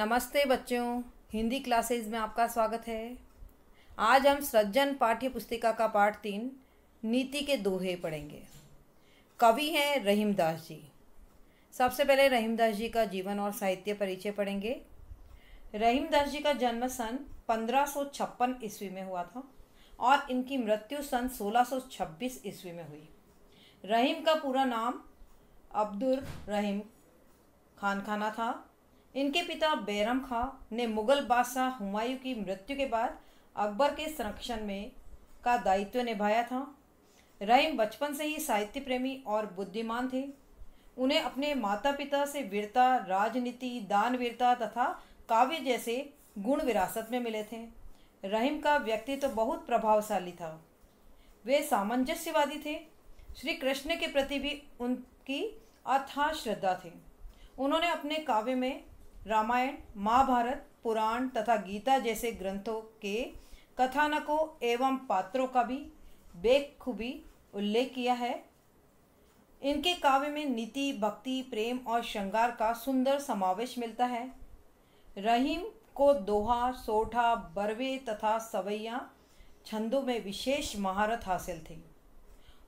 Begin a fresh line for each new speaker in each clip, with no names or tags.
नमस्ते बच्चों, हिंदी क्लासेज में आपका स्वागत है। आज हम सृजन पाठ्य पुस्तिका का पाठ 3 नीति के दोहे पढ़ेंगे। कवि हैं रहीमदास जी। सबसे पहले रहीमदास जी का जीवन और साहित्य परिचय पढ़ेंगे। रहीमदास जी का जन्म सन 1556 ईस्वी में हुआ था और इनकी मृत्यु सन 1626 ईस्वी में हुई। रहीम का पूरा नाम अब्दुर रहीम खानखाना था। इनके पिता बैरम खां ने मुगल बादशाह हुमायूं की मृत्यु के बाद अकबर के संरक्षण में का दायित्व निभाया था। रहीम बचपन से ही साहित्य प्रेमी और बुद्धिमान थे। उन्हें अपने माता पिता से वीरता, राजनीति, दानवीरता तथा काव्य जैसे गुण विरासत में मिले थे। रहीम का व्यक्तित्व तो बहुत प्रभावशाली था। वे सामंजस्यवादी थे। श्री कृष्ण के प्रति भी उनकी अथाह श्रद्धा थी। उन्होंने अपने काव्य में रामायण, महाभारत, पुराण तथा गीता जैसे ग्रंथों के कथानकों एवं पात्रों का भी बेखूबी उल्लेख किया है। इनके काव्य में नीति, भक्ति, प्रेम और श्रृंगार का सुंदर समावेश मिलता है। रहीम को दोहा, सोठा, बरवे तथा सवैया छंदों में विशेष महारत हासिल थी।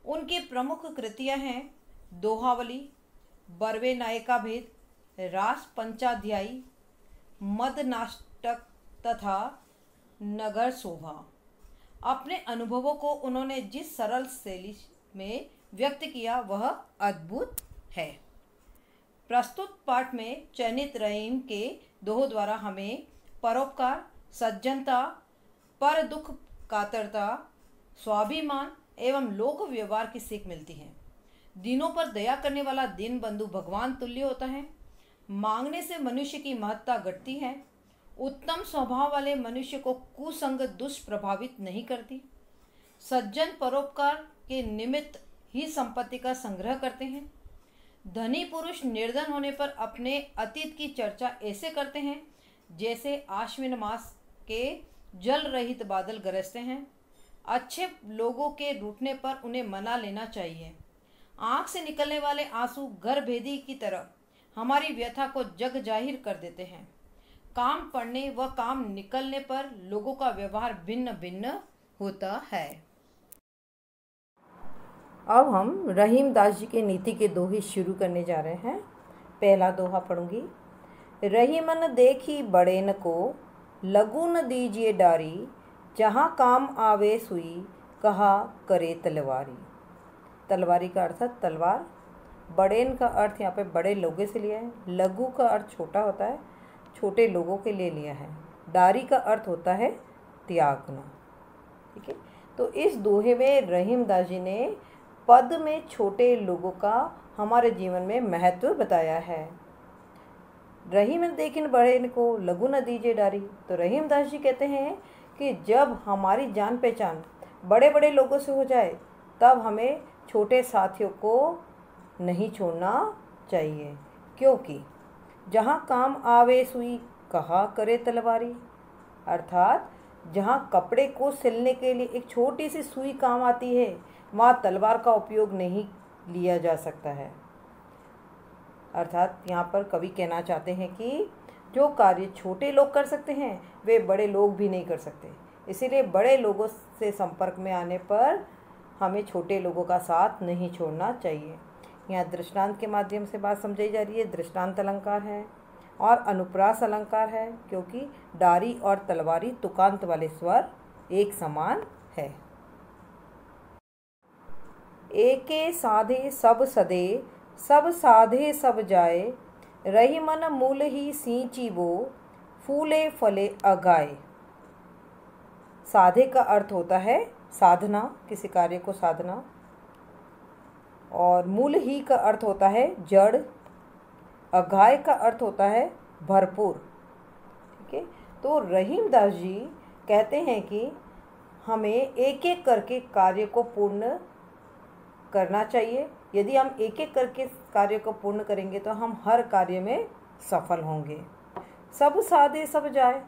उनकी प्रमुख कृतियां हैं दोहावली, बरवे नायिका भेद, रास पंचाध्यायी, मद नाटक तथा नगर शोभा। अपने अनुभवों को उन्होंने जिस सरल शैली में व्यक्त किया वह अद्भुत है। प्रस्तुत पाठ में चयनित रहीम के दोहों द्वारा हमें परोपकार, सज्जनता, पर दुख कातरता, स्वाभिमान एवं लोक व्यवहार की सीख मिलती है। दीनों पर दया करने वाला दीन बंधु भगवान तुल्य होता है। मांगने से मनुष्य की महत्ता घटती है। उत्तम स्वभाव वाले मनुष्य को कुसंग दुष्प्रभावित नहीं करती। सज्जन परोपकार के निमित्त ही संपत्ति का संग्रह करते हैं। धनी पुरुष निर्धन होने पर अपने अतीत की चर्चा ऐसे करते हैं जैसे आश्विन मास के जल रहित बादल गरजते हैं। अच्छे लोगों के रूठने पर उन्हें मना लेना चाहिए। आँख से निकलने वाले आंसू घरभेदी की तरह हमारी व्यथा को जग जाहिर कर देते हैं। काम पड़ने व काम निकलने पर लोगों का व्यवहार भिन्न भिन्न होता है। अब हम रहीमदास जी के नीति के दोहे शुरू करने जा रहे हैं। पहला दोहा पढ़ूंगी। रहीमन देखी बड़ेन को, लगू न दीजिए डारी, जहाँ काम आवे सुई, कहा करे तलवारी। तलवारी का अर्थ है तलवार। बड़ेन का अर्थ यहाँ पे बड़े लोगों से लिया है। लघु का अर्थ छोटा होता है, छोटे लोगों के लिए लिया है। डारी का अर्थ होता है त्यागना। ठीक है, तो इस दोहे में रहीमदास जी ने पद में छोटे लोगों का हमारे जीवन में महत्व बताया है। रहीम देखिन बड़ेन को, लघु न दीजिए डारी। तो रहीमदास जी कहते हैं कि जब हमारी जान पहचान बड़े बड़े लोगों से हो जाए तब हमें छोटे साथियों को नहीं छोड़ना चाहिए, क्योंकि जहाँ काम आवे सुई, कहा करे तलवारी। अर्थात जहाँ कपड़े को सिलने के लिए एक छोटी सी सुई काम आती है, वहाँ तलवार का उपयोग नहीं लिया जा सकता है। अर्थात यहाँ पर कवि कहना चाहते हैं कि जो कार्य छोटे लोग कर सकते हैं वे बड़े लोग भी नहीं कर सकते। इसीलिए बड़े लोगों से संपर्क में आने पर हमें छोटे लोगों का साथ नहीं छोड़ना चाहिए। यहाँ दृष्टांत के माध्यम से बात समझाई जा रही है। दृष्टांत अलंकार है और अनुप्रास अलंकार है, क्योंकि डारी और तलवारी तुकांत वाले स्वर एक समान है। एके साधे सब सदे, सब साधे सब जाए, रही मन मूल ही सींची वो, फूले फले अगाए। साधे का अर्थ होता है साधना, किसी कार्य को साधना, और मूल ही का अर्थ होता है जड़, अघाय का अर्थ होता है भरपूर। ठीक है, तो रहीमदास जी कहते हैं कि हमें एक एक करके कार्य को पूर्ण करना चाहिए। यदि हम एक एक करके कार्य को पूर्ण करेंगे तो हम हर कार्य में सफल होंगे। सब साधे सब जाए,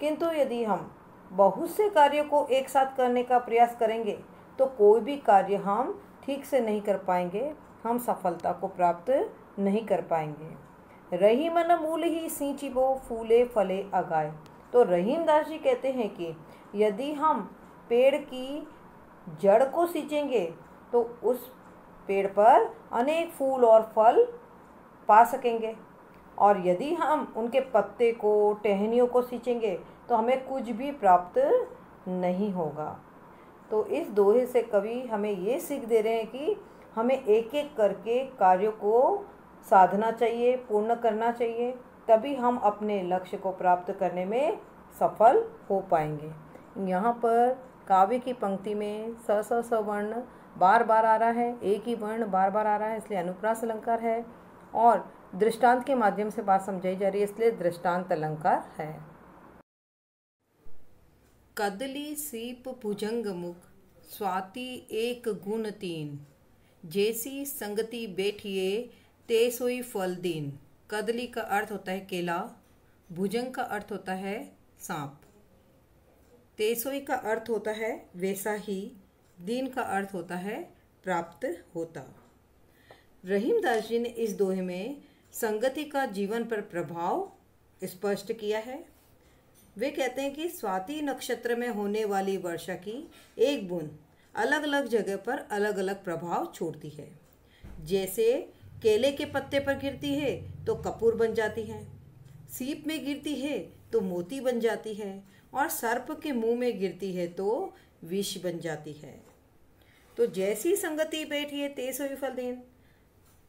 किंतु यदि हम बहुत से कार्यों को एक साथ करने का प्रयास करेंगे तो कोई भी कार्य हम ठीक से नहीं कर पाएंगे, हम सफलता को प्राप्त नहीं कर पाएंगे। रही मन मूल ही सींचिबो फूले फले अगाए। तो रहीमदास जी कहते हैं कि यदि हम पेड़ की जड़ को सींचेंगे तो उस पेड़ पर अनेक फूल और फल पा सकेंगे, और यदि हम उनके पत्ते को, टहनियों को सींचेंगे तो हमें कुछ भी प्राप्त नहीं होगा। तो इस दोहे से कवि हमें ये सीख दे रहे हैं कि हमें एक एक करके कार्यों को साधना चाहिए, पूर्ण करना चाहिए, तभी हम अपने लक्ष्य को प्राप्त करने में सफल हो पाएंगे। यहाँ पर काव्य की पंक्ति में स स स वर्ण बार बार आ रहा है, एक ही वर्ण बार बार आ रहा है, इसलिए अनुप्रास अलंकार है, और दृष्टांत के माध्यम से बात समझाई जा रही है, इसलिए दृष्टांत अलंकार है। कदली सीप भुजंग मुख स्वाति एक गुण तीन, जैसी संगति बैठिए ते सोई फल दीन। कदली का अर्थ होता है केला, भुजंग का अर्थ होता है सांप, तेसोई का अर्थ होता है वैसा ही, दीन का अर्थ होता है प्राप्त होता। रहीमदास जी ने इस दोहे में संगति का जीवन पर प्रभाव स्पष्ट किया है। वे कहते हैं कि स्वाति नक्षत्र में होने वाली वर्षा की एक बूंद अलग अलग जगह पर अलग अलग प्रभाव छोड़ती है। जैसे केले के पत्ते पर गिरती है तो कपूर बन जाती है, सीप में गिरती है तो मोती बन जाती है, और सर्प के मुंह में गिरती है तो विष बन जाती है। तो जैसी संगति बैठी है तेसोई फल देन।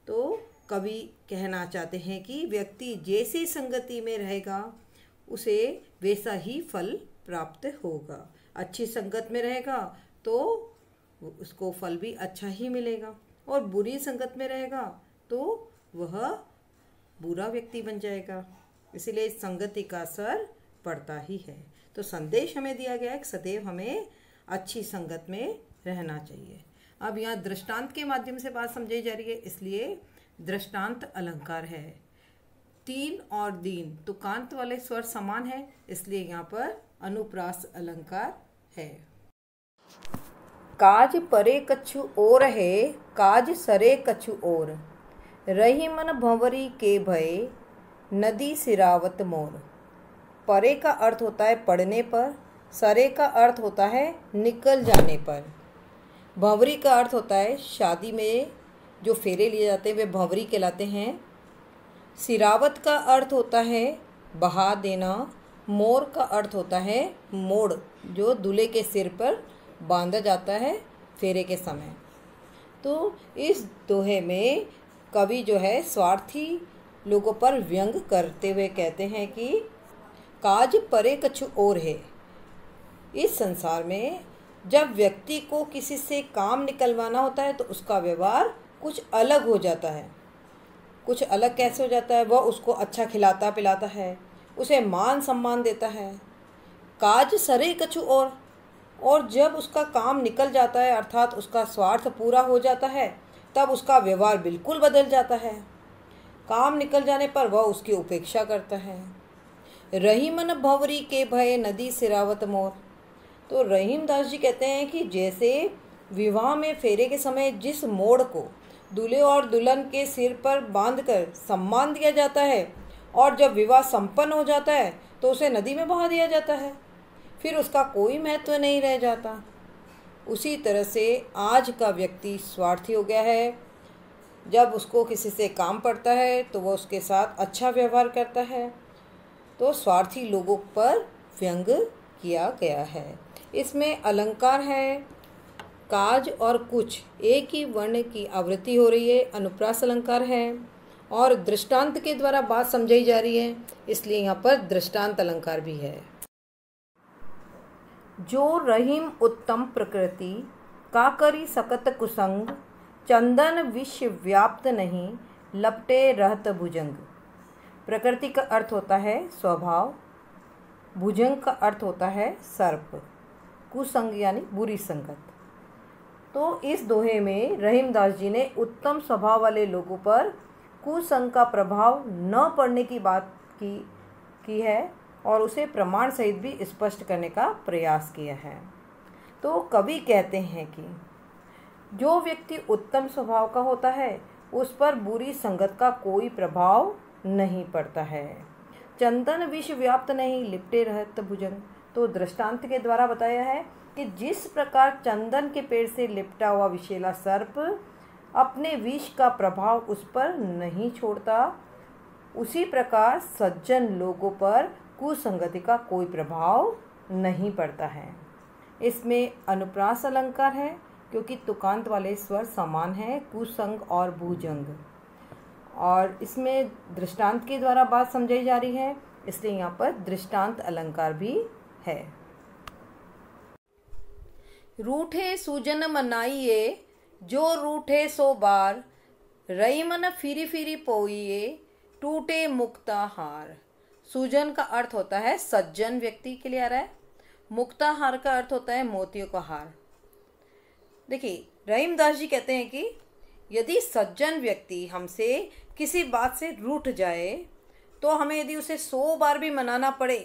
तो कवि कहना चाहते हैं कि व्यक्ति जैसी संगति में रहेगा उसे वैसा ही फल प्राप्त होगा। अच्छी संगत में रहेगा तो उसको फल भी अच्छा ही मिलेगा, और बुरी संगत में रहेगा तो वह बुरा व्यक्ति बन जाएगा। इसीलिए संगति का असर पड़ता ही है। तो संदेश हमें दिया गया है कि सदैव हमें अच्छी संगत में रहना चाहिए। अब यहाँ दृष्टांत के माध्यम से बात समझाई जा रही है, इसलिए दृष्टांत अलंकार है। तीन और दीन तुकांत वाले स्वर समान है, इसलिए यहाँ पर अनुप्रास अलंकार है। काज परे कछु और है, काज सरे कछु और, रही मन भंवरी के भय, नदी सिरावत मोर। परे का अर्थ होता है पड़ने पर, सरे का अर्थ होता है निकल जाने पर, भंवरी का अर्थ होता है शादी में जो फेरे लिए जाते हैं वे भंवरी कहलाते हैं, सिरावत का अर्थ होता है बहा देना, मोर का अर्थ होता है मोड़ जो दूल्हे के सिर पर बांधा जाता है फेरे के समय। तो इस दोहे में कवि जो है स्वार्थी लोगों पर व्यंग करते हुए कहते हैं कि काज परे कछु और है। इस संसार में जब व्यक्ति को किसी से काम निकलवाना होता है तो उसका व्यवहार कुछ अलग हो जाता है। कुछ अलग कैसे हो जाता है? वह उसको अच्छा खिलाता पिलाता है, उसे मान सम्मान देता है। काज सरे कछु और जब उसका काम निकल जाता है अर्थात उसका स्वार्थ पूरा हो जाता है तब उसका व्यवहार बिल्कुल बदल जाता है। काम निकल जाने पर वह उसकी उपेक्षा करता है। रही मन भंवरी के भय, नदी सिरावत मोर। तो रहीमदास जी कहते हैं कि जैसे विवाह में फेरे के समय जिस मोड़ को दूल्हे और दुल्हन के सिर पर बांधकर सम्मान दिया जाता है और जब विवाह संपन्न हो जाता है तो उसे नदी में बहा दिया जाता है, फिर उसका कोई महत्व नहीं रह जाता। उसी तरह से आज का व्यक्ति स्वार्थी हो गया है। जब उसको किसी से काम पड़ता है तो वह उसके साथ अच्छा व्यवहार करता है। तो स्वार्थी लोगों पर व्यंग किया गया है। इसमें अलंकार है, काज और कुछ एक ही वर्ण की आवृत्ति हो रही है, अनुप्रास अलंकार है, और दृष्टांत के द्वारा बात समझाई जा रही है, इसलिए यहाँ पर दृष्टांत अलंकार भी है। जो रहीम उत्तम प्रकृति, का करी सकत कुसंग, चंदन विश्व व्याप्त नहीं, लपटे रहत भुजंग। प्रकृति का अर्थ होता है स्वभाव, भुजंग का अर्थ होता है सर्प, कुसंग यानी बुरी संगत। तो इस दोहे में रहीमदास जी ने उत्तम स्वभाव वाले लोगों पर कुसंग का प्रभाव न पड़ने की बात की है और उसे प्रमाण सहित भी स्पष्ट करने का प्रयास किया है। तो कवि कहते हैं कि जो व्यक्ति उत्तम स्वभाव का होता है उस पर बुरी संगत का कोई प्रभाव नहीं पड़ता है। चंदन विष व्याप्त नहीं लिपटे रहत भुजंग। तो दृष्टांत के द्वारा बताया है कि जिस प्रकार चंदन के पेड़ से लिपटा हुआ विषैला सर्प अपने विष का प्रभाव उस पर नहीं छोड़ता, उसी प्रकार सज्जन लोगों पर कुसंगति का कोई प्रभाव नहीं पड़ता है। इसमें अनुप्रास अलंकार है क्योंकि तुकांत वाले स्वर समान हैं, कुसंग और भुजंग। और इसमें दृष्टांत के द्वारा बात समझाई जा रही है, इसलिए यहाँ पर दृष्टांत अलंकार भी है। रूठे सूजन मनाइए, जो रूठे सो बार, रई मन फिरी फिरी पोइए, टूटे मुक्ता हार। सूजन का अर्थ होता है सज्जन व्यक्ति के लिए आ रहा है, मुक्ता हार का अर्थ होता है मोतियों का हार। देखिए, रहीमदास जी कहते हैं कि यदि सज्जन व्यक्ति हमसे किसी बात से रूठ जाए तो हमें यदि उसे 100 बार भी मनाना पड़े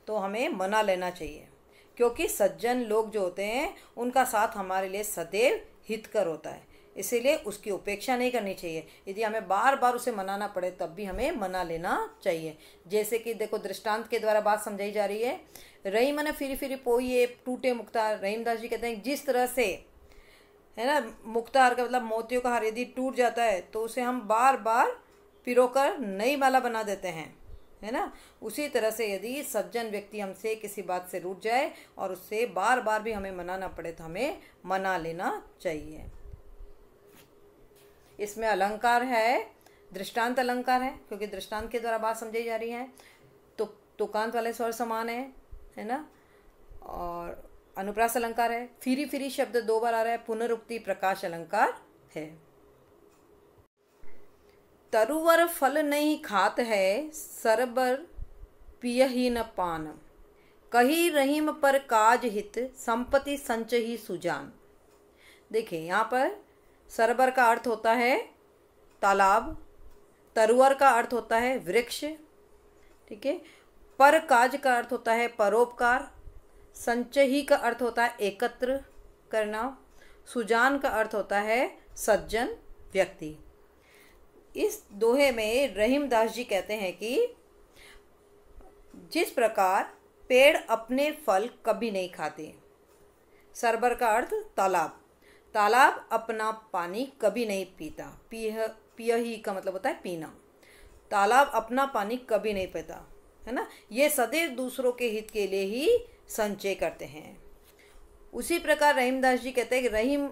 तो हमें मना लेना चाहिए, क्योंकि सज्जन लोग जो होते हैं उनका साथ हमारे लिए सदैव हितकर होता है, इसीलिए उसकी उपेक्षा नहीं करनी चाहिए। यदि हमें बार बार उसे मनाना पड़े तब भी हमें मना लेना चाहिए। जैसे कि देखो, दृष्टांत के द्वारा बात समझाई जा रही है, रही मन फिरी फिरी पोइए टूटे मुक्ता। रहीमदास जी कहते हैं जिस तरह से है ना, मुक्ता हार का मतलब मोतियों का हार यदि टूट जाता है तो उसे हम बार बार पिरोकर नई माला बना देते हैं, है ना। उसी तरह से यदि सज्जन व्यक्ति हमसे किसी बात से रूठ जाए और उससे बार बार भी हमें मनाना पड़े तो हमें मना लेना चाहिए। इसमें अलंकार है, दृष्टांत अलंकार है, क्योंकि दृष्टांत के द्वारा बात समझाई जा रही है। तो तुकांत वाले स्वर समान है ना। और अनुप्रास अलंकार है। फिरी फिरी शब्द 2 बार आ रहा है। पुनरुक्ति प्रकाश अलंकार है। तरुवर फल नहीं खात है, सरबर पियहि न पान, कही रहीम पर काज हित, संपत्ति संचही सुजान। देखिए, यहाँ पर सरबर का अर्थ होता है तालाब, तरुवर का अर्थ होता है वृक्ष, ठीक है। पर काज का अर्थ होता है परोपकार, संचही का अर्थ होता है एकत्र करना, सुजान का अर्थ होता है सज्जन व्यक्ति। इस दोहे में रहीमदास जी कहते हैं कि जिस प्रकार पेड़ अपने फल कभी नहीं खाते, सरबर का अर्थ तालाब, तालाब अपना पानी कभी नहीं पीता, पियही का मतलब होता है पीना, तालाब अपना पानी कभी नहीं पीता, है ना। ये सदैव दूसरों के हित के लिए ही संचय करते हैं। उसी प्रकार रहीमदास जी कहते हैं कि रहीम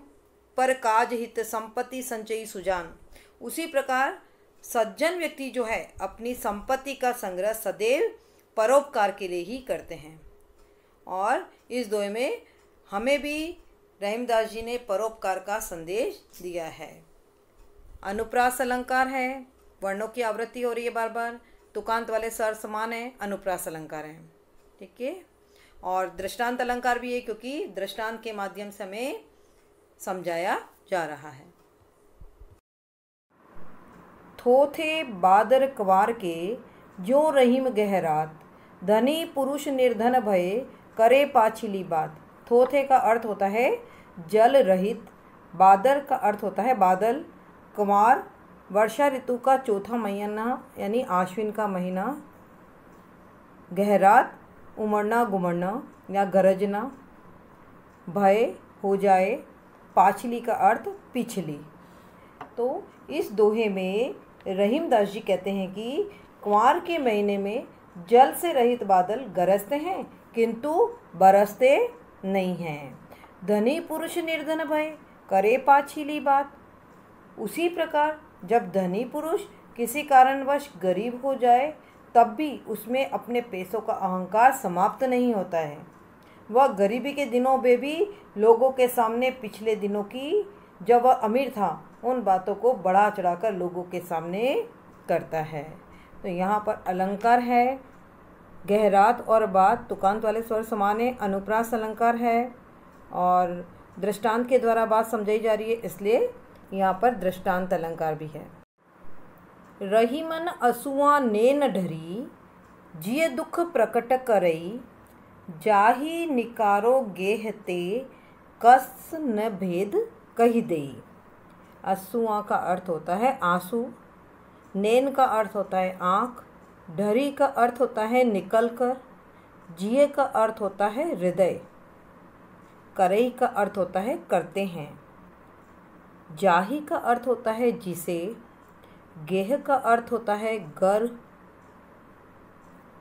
पर काज हित, संपत्ति संचयी सुजान। उसी प्रकार सज्जन व्यक्ति जो है अपनी संपत्ति का संग्रह सदैव परोपकार के लिए ही करते हैं। और इस दोहे में हमें भी रहीमदास जी ने परोपकार का संदेश दिया है। अनुप्रास अलंकार है, वर्णों की आवृत्ति हो रही है बार बार, तुकांत वाले स्वर समान है, अनुप्रास अलंकार है, ठीक है। और दृष्टांत अलंकार भी है, क्योंकि दृष्टांत के माध्यम से हमें समझाया जा रहा है। थोथे बादर कवार के, जो रहीम गहरात, धनी पुरुष निर्धन भय, करे पाछिली बात। थोथे का अर्थ होता है जल रहित, बादर का अर्थ होता है बादल, कुमार वर्षा ऋतु का चौथा महीना यानी आश्विन का महीना, गहरात उमड़ना गुमड़ना या गरजना, भय हो जाए, पाछली का अर्थ पिछली। तो इस दोहे में रहीमदास जी कहते हैं कि कुंवार के महीने में जल से रहित बादल गरजते हैं किंतु बरसते नहीं हैं। धनी पुरुष निर्धन भय, करे पाछिली बात। उसी प्रकार जब धनी पुरुष किसी कारणवश गरीब हो जाए तब भी उसमें अपने पैसों का अहंकार समाप्त नहीं होता है। वह गरीबी के दिनों में भी लोगों के सामने पिछले दिनों की जब वह अमीर था उन बातों को बढ़ा चढ़ाकर लोगों के सामने करता है। तो यहाँ पर अलंकार है, गहरात और बात तुकांत वाले स्वर समान है, अनुप्रास अलंकार है और दृष्टांत के द्वारा बात समझाई जा रही है, इसलिए यहाँ पर दृष्टांत अलंकार भी है। रही मन असुआ नेन ढरी, जिय दुख प्रकट करई, जाही निकारो गेहते, कस न भेद कही देई। असुआ का अर्थ होता है आंसू, नैन का अर्थ होता है आँख, ढरी का अर्थ होता है निकल कर, जिए का अर्थ होता है हृदय, करई का अर्थ होता है करते हैं, जाही का अर्थ होता है जिसे, गेह का अर्थ होता है गर।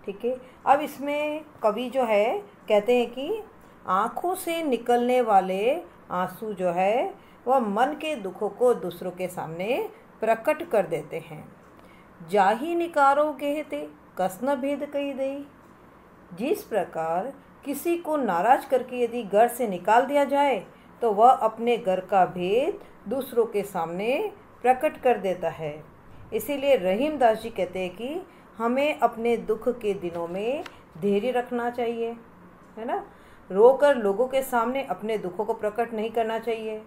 ठीक है, अब इसमें कवि जो है कहते हैं कि आँखों से निकलने वाले आंसू जो है वह मन के दुखों को दूसरों के सामने प्रकट कर देते हैं। जाही निकारो कहते कस न भेद कही दई। जिस प्रकार किसी को नाराज करके यदि घर से निकाल दिया जाए तो वह अपने घर का भेद दूसरों के सामने प्रकट कर देता है। इसीलिए रहीम दास जी कहते हैं कि हमें अपने दुख के दिनों में धैर्य रखना चाहिए, है ना। रोकर लोगों के सामने अपने दुखों को प्रकट नहीं करना चाहिए,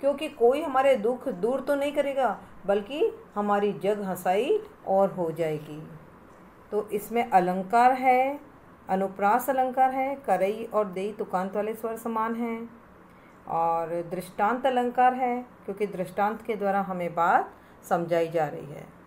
क्योंकि कोई हमारे दुख दूर तो नहीं करेगा बल्कि हमारी जग हंसाई और हो जाएगी। तो इसमें अलंकार है, अनुप्रास अलंकार है, करई और देई तुकांत वाले स्वर समान हैं, और दृष्टांत अलंकार है क्योंकि दृष्टांत के द्वारा हमें बात समझाई जा रही है।